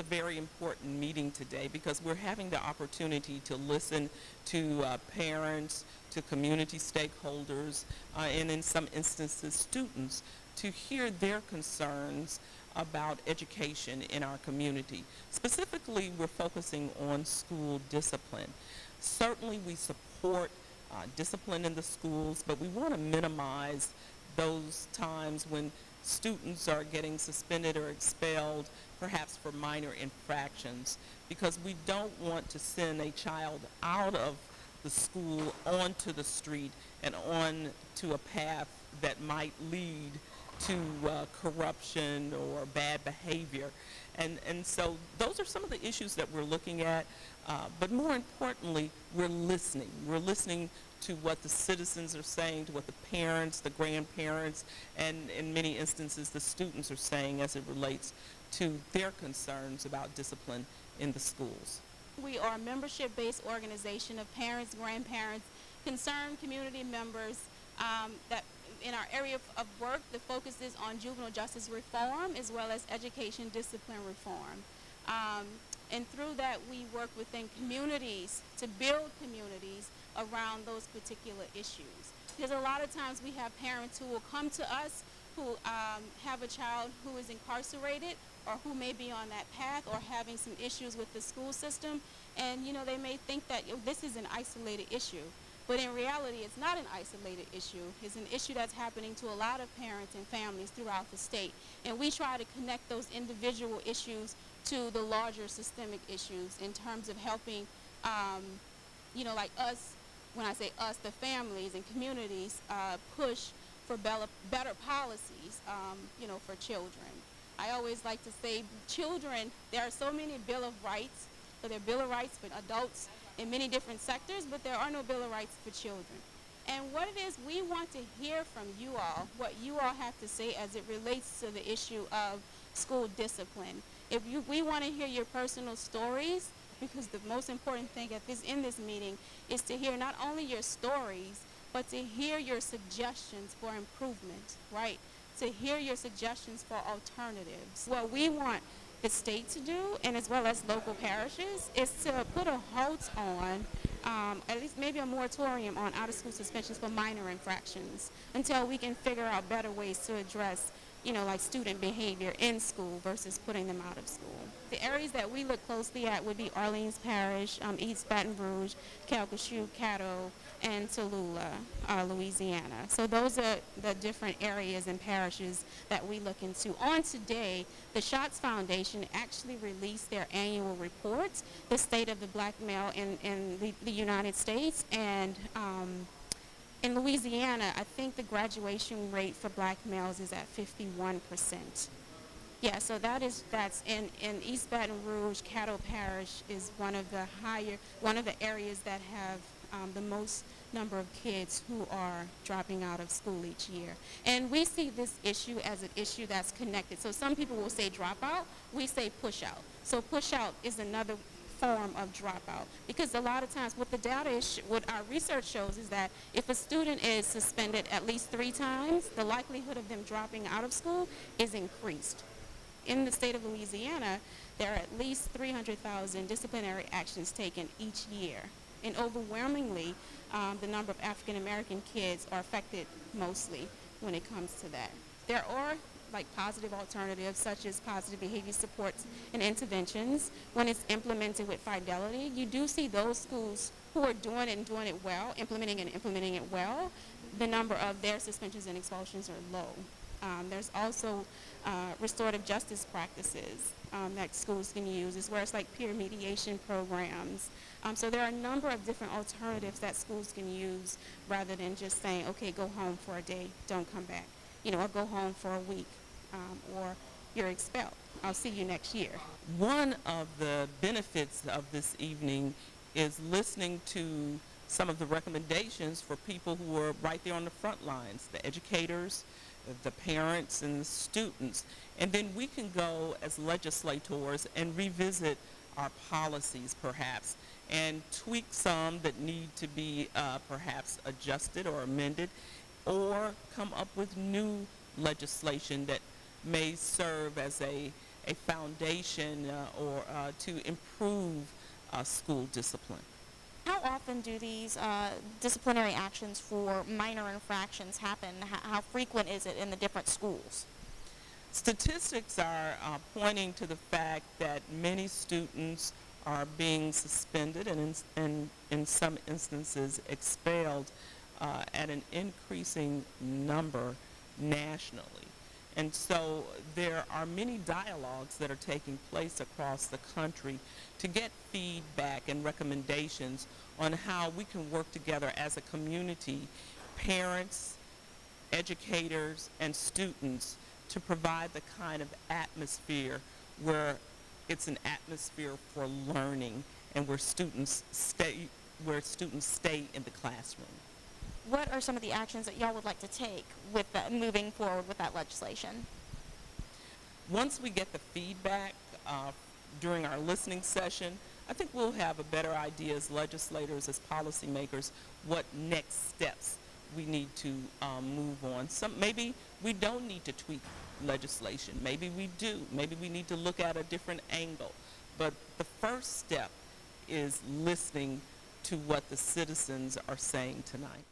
very important meeting today because we're having the opportunity to listen to parents, to community stakeholders, and in some instances students, to hear their concerns about education in our community. Specifically, we're focusing on school discipline. Certainly we support discipline in the schools, but we want to minimize those times when students are getting suspended or expelled, perhaps for minor infractions, because we don't want to send a child out of the school onto the street and on to a path that might lead to corruption or bad behavior. And so those are some of the issues that we're looking at, but more importantly, we're listening. We're listening to what the citizens are saying, to what the parents, the grandparents, and in many instances the students are saying as it relates to their concerns about discipline in the schools. We are a membership-based organization of parents, grandparents, concerned community members that in our area of work, the focus is on juvenile justice reform as well as education discipline reform. And through that, we work within communities to build communities around those particular issues. Because a lot of times we have parents who will come to us who have a child who is incarcerated or who may be on that path or having some issues with the school system. And, you know, they may think that this is an isolated issue. But in reality, it's not an isolated issue. It's an issue that's happening to a lot of parents and families throughout the state. And we try to connect those individual issues to the larger systemic issues in terms of helping, you know, like us, when I say us, the families and communities push for better policies, you know, for children. I always like to say children, there are so many Bill of Rights, so there are Bill of Rights for adults in many different sectors, but there are no Bill of Rights for children. And what it is, we want to hear from you all, what you all have to say as it relates to the issue of school discipline. We want to hear your personal stories, because the most important thing in this meeting is to hear not only your stories, but to hear your suggestions for improvement, right? To hear your suggestions for alternatives. What we want the state to do, and as well as local parishes, is to put a halt on, at least maybe a moratorium on out-of-school suspensions for minor infractions until we can figure out better ways to address, you know, like student behavior in school versus putting them out of school. The areas that we look closely at would be Orleans Parish, East Baton Rouge, Calcasieu, Caddo, and Tallulah, Louisiana. So those are the different areas and parishes that we look into. On today, the Shots Foundation actually released their annual report, the state of the black male in the United States, and in Louisiana, I think the graduation rate for black males is at 51%. Yeah, so that's in East Baton Rouge, Caddo Parish is one of the areas that have the most number of kids who are dropping out of school each year. And we see this issue as an issue that's connected. So some people will say dropout, we say push out. So push out is another form of dropout, because a lot of times what the data is, what our research shows is that if a student is suspended at least 3 times, the likelihood of them dropping out of school is increased. In the state of Louisiana, there are at least 300,000 disciplinary actions taken each year. And overwhelmingly, the number of African American kids are affected mostly when it comes to that. There are like positive alternatives such as positive behavior supports and interventions. When it's implemented with fidelity, you do see those schools who are doing it and doing it well, implementing it well, the number of their suspensions and expulsions are low. There's also restorative justice practices that schools can use, as well as like peer mediation programs. So there are a number of different alternatives that schools can use rather than just saying, okay, go home for a day, don't come back, you know, or go home for a week, or you're expelled. I'll see you next year. One of the benefits of this evening is listening to some of the recommendations for people who are right there on the front lines, the educators, the parents, and the students. And then we can go as legislators and revisit our policies perhaps and tweak some that need to be perhaps adjusted or amended, or come up with new legislation that may serve as a foundation or to improve school discipline. How often do these disciplinary actions for minor infractions happen? How frequent is it in the different schools? Statistics are pointing to the fact that many students are being suspended and in some instances expelled at an increasing number nationally. And so there are many dialogues that are taking place across the country to get feedback and recommendations on how we can work together as a community, parents, educators, and students, to provide the kind of atmosphere where it's an atmosphere for learning and where students stay in the classroom. What are some of the actions that y'all would like to take with moving forward with that legislation? Once we get the feedback during our listening session, I think we'll have a better idea as legislators, as policymakers, what next steps we need to move on. Maybe we don't need to tweak legislation. Maybe we do. Maybe we need to look at a different angle. But the first step is listening to what the citizens are saying tonight.